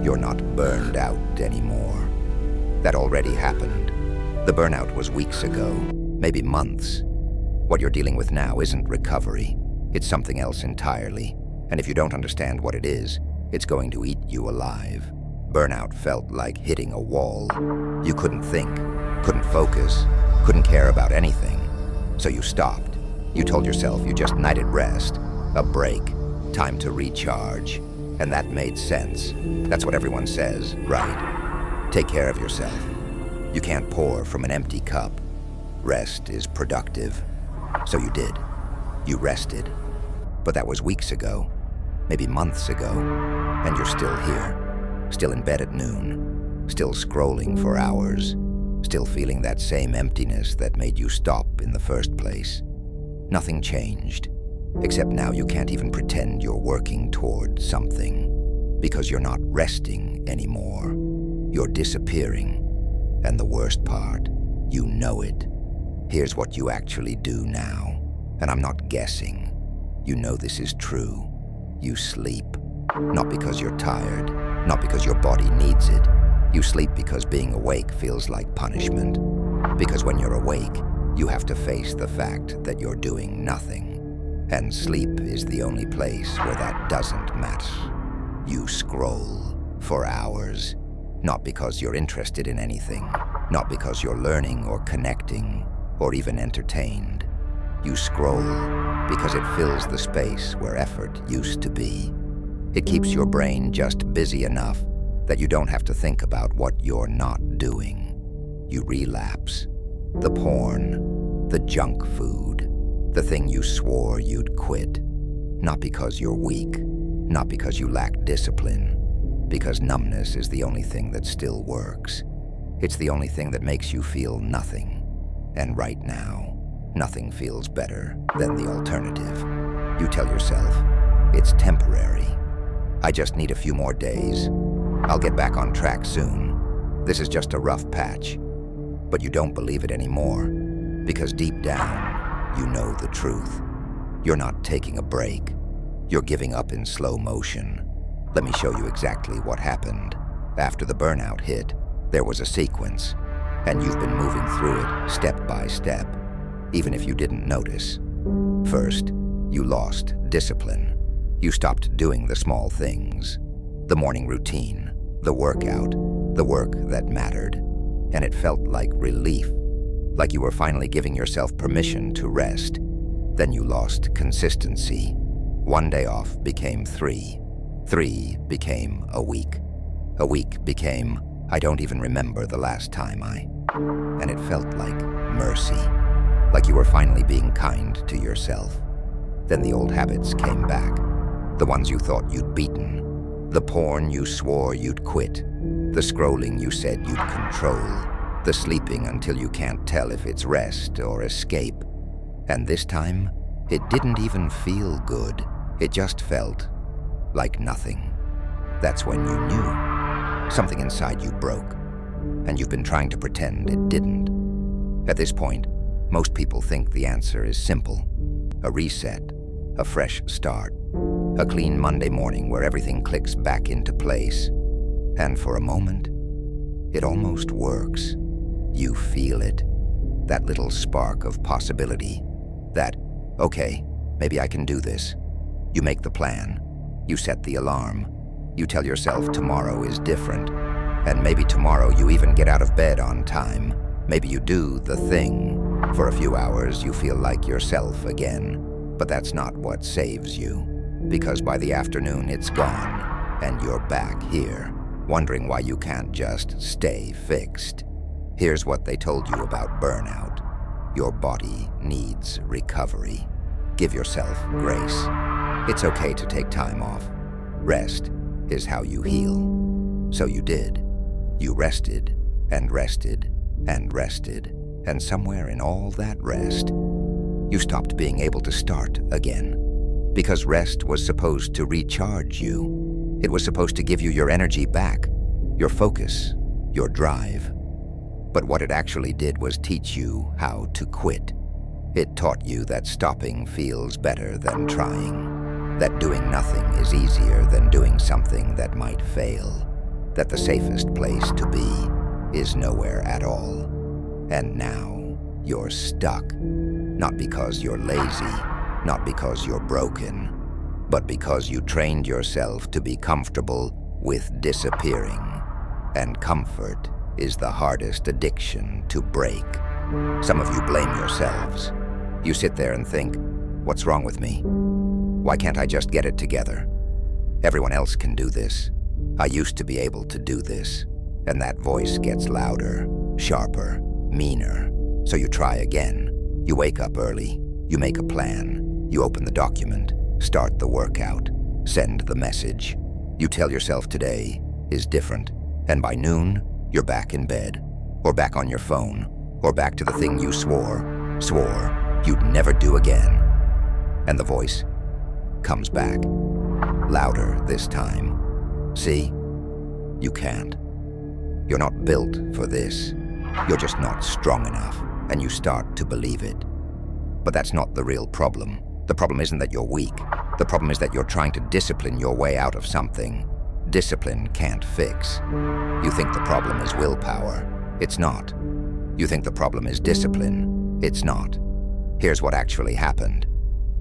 You're not burned out anymore. That already happened. The burnout was weeks ago, maybe months. What you're dealing with now isn't recovery. It's something else entirely. And if you don't understand what it is, it's going to eat you alive. Burnout felt like hitting a wall. You couldn't think, couldn't focus, couldn't care about anything. So you stopped. You told yourself you just needed rest, a break, time to recharge. And that made sense. That's what everyone says, right? Take care of yourself. You can't pour from an empty cup. Rest is productive. So you did. You rested. But that was weeks ago, maybe months ago, and you're still here, still in bed at noon, still scrolling for hours, still feeling that same emptiness that made you stop in the first place. Nothing changed, except now you can't even pretend you're working toward something, because you're not resting anymore. You're disappearing. And the worst part, you know it. Here's what you actually do now, and I'm not guessing. You know this is true. You sleep, not because you're tired, not because your body needs it. You sleep because being awake feels like punishment. Because when you're awake, you have to face the fact that you're doing nothing. And sleep is the only place where that doesn't matter. You scroll for hours, not because you're interested in anything, not because you're learning or connecting or even entertained. You scroll because it fills the space where effort used to be. It keeps your brain just busy enough that you don't have to think about what you're not doing. You relapse. The porn, the junk food, the thing you swore you'd quit. Not because you're weak, not because you lack discipline, because numbness is the only thing that still works. It's the only thing that makes you feel nothing. And right now, nothing feels better than the alternative. You tell yourself, it's temporary. I just need a few more days. I'll get back on track soon. This is just a rough patch. But you don't believe it anymore, because deep down, you know the truth. You're not taking a break. You're giving up in slow motion. Let me show you exactly what happened. After the burnout hit, there was a sequence, and you've been moving through it step by step, even if you didn't notice. First, you lost discipline. You stopped doing the small things, the morning routine, the workout, the work that mattered, and it felt like relief, like you were finally giving yourself permission to rest. Then you lost consistency. One day off became 3. 3 became a week. A week became, I don't even remember the last time and it felt like mercy, like you were finally being kind to yourself. Then the old habits came back, the ones you thought you'd beaten, the porn you swore you'd quit, the scrolling you said you'd control, the sleeping until you can't tell if it's rest or escape. And this time, it didn't even feel good. It just felt like nothing. That's when you knew. Something inside you broke, and you've been trying to pretend it didn't. At this point, most people think the answer is simple. A reset, a fresh start, a clean Monday morning where everything clicks back into place. And for a moment, it almost works. You feel it, that little spark of possibility, that, okay, maybe I can do this. You make the plan, you set the alarm, you tell yourself tomorrow is different, and maybe tomorrow you even get out of bed on time. Maybe you do the thing. For a few hours you feel like yourself again, but that's not what saves you, because by the afternoon it's gone, and you're back here, wondering why you can't just stay fixed. Here's what they told you about burnout. Your body needs recovery. Give yourself grace. It's okay to take time off. Rest is how you heal. So you did. You rested, and rested, and rested, and somewhere in all that rest, you stopped being able to start again. Because rest was supposed to recharge you. It was supposed to give you your energy back, your focus, your drive. But what it actually did was teach you how to quit. It taught you that stopping feels better than trying, that doing nothing is easier than doing something that might fail. that the safest place to be is nowhere at all. And now you're stuck, not because you're lazy, not because you're broken, but because you trained yourself to be comfortable with disappearing. And comfort is the hardest addiction to break. Some of you blame yourselves. You sit there and think, what's wrong with me? Why can't I just get it together? Everyone else can do this. I used to be able to do this. And that voice gets louder, sharper, meaner. So you try again. You wake up early. You make a plan. You open the document. Start the workout. Send the message. You tell yourself today is different. And by noon, you're back in bed. Or back on your phone. Or back to the thing you swore you'd never do again. And the voice comes back. Louder this time. See? You can't. You're not built for this. You're just not strong enough, and you start to believe it. But that's not the real problem. The problem isn't that you're weak. The problem is that you're trying to discipline your way out of something discipline can't fix. You think the problem is willpower. It's not. You think the problem is discipline. It's not. Here's what actually happened.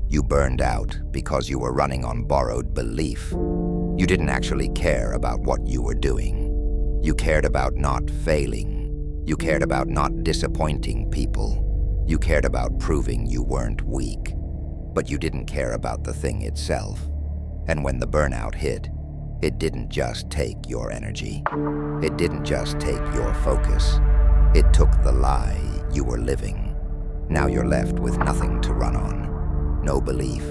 You burned out because you were running on borrowed belief. You didn't actually care about what you were doing. You cared about not failing. You cared about not disappointing people. You cared about proving you weren't weak. But you didn't care about the thing itself. And when the burnout hit, it didn't just take your energy. It didn't just take your focus. It took the lie you were living. Now you're left with nothing to run on. No belief,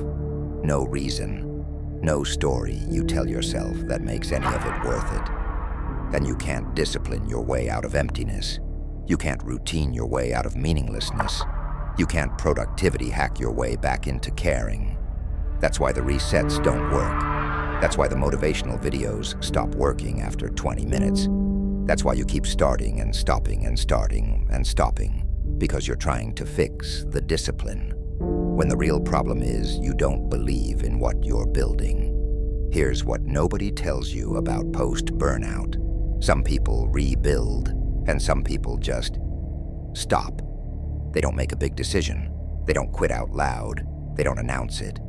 no reason, no story you tell yourself that makes any of it worth it. And you can't discipline your way out of emptiness. You can't routine your way out of meaninglessness. You can't productivity hack your way back into caring. That's why the resets don't work. That's why the motivational videos stop working after 20 minutes. That's why you keep starting and stopping and starting and stopping, because you're trying to fix the discipline, when the real problem is you don't believe in what you're building. Here's what nobody tells you about post-burnout. Some people rebuild, and some people just stop. They don't make a big decision. They don't quit out loud. They don't announce it.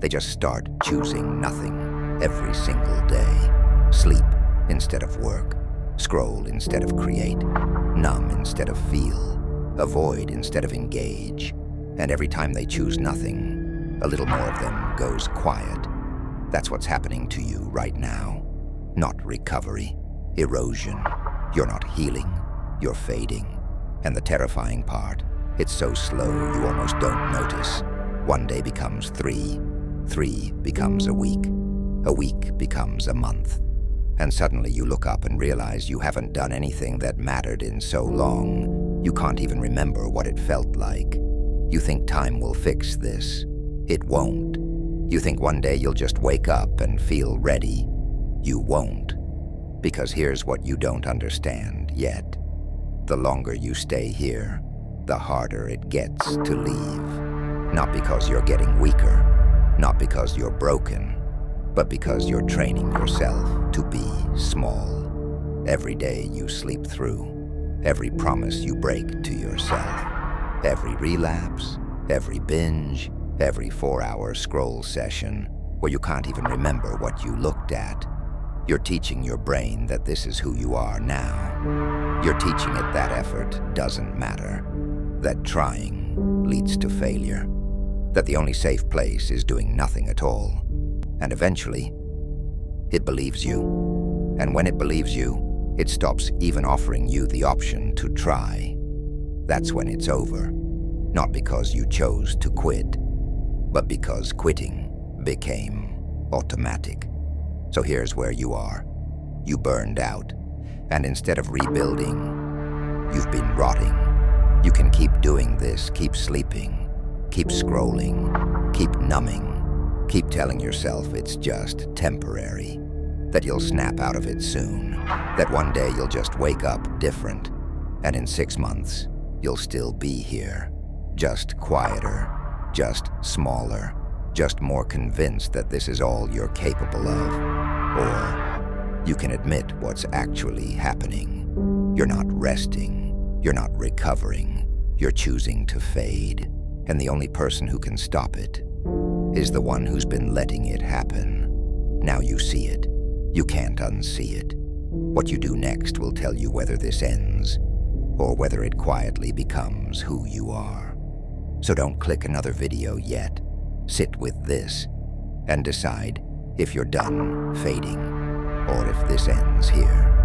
They just start choosing nothing every single day. Sleep instead of work. Scroll instead of create. Numb instead of feel. Avoid instead of engage. And every time they choose nothing, a little more of them goes quiet. That's what's happening to you right now. Not recovery. Erosion. You're not healing. You're fading. And the terrifying part, it's so slow you almost don't notice. One day becomes 3. 3 becomes a week. A week becomes a month. And suddenly you look up and realize you haven't done anything that mattered in so long. You can't even remember what it felt like. You think time will fix this. It won't. You think one day you'll just wake up and feel ready. You won't. Because here's what you don't understand yet. The longer you stay here, the harder it gets to leave. Not because you're getting weaker, not because you're broken, but because you're training yourself to be small. Every day you sleep through, every promise you break to yourself, every relapse, every binge, every 4-hour scroll session where you can't even remember what you looked at. You're teaching your brain that this is who you are now. You're teaching it that effort doesn't matter, that trying leads to failure, that the only safe place is doing nothing at all. And eventually, it believes you. And when it believes you, it stops even offering you the option to try. That's when it's over. Not because you chose to quit, but because quitting became automatic. So here's where you are. You burned out. And instead of rebuilding, you've been rotting. You can keep doing this, keep sleeping, keep scrolling, keep numbing. Keep telling yourself it's just temporary, that you'll snap out of it soon, that one day you'll just wake up different, and in 6 months, you'll still be here, just quieter, just smaller, just more convinced that this is all you're capable of. Or you can admit what's actually happening. You're not resting, you're not recovering, you're choosing to fade. And the only person who can stop it is the one who's been letting it happen. Now you see it. You can't unsee it. What you do next will tell you whether this ends or whether it quietly becomes who you are. So don't click another video yet. Sit with this and decide if you're done fading or if this ends here.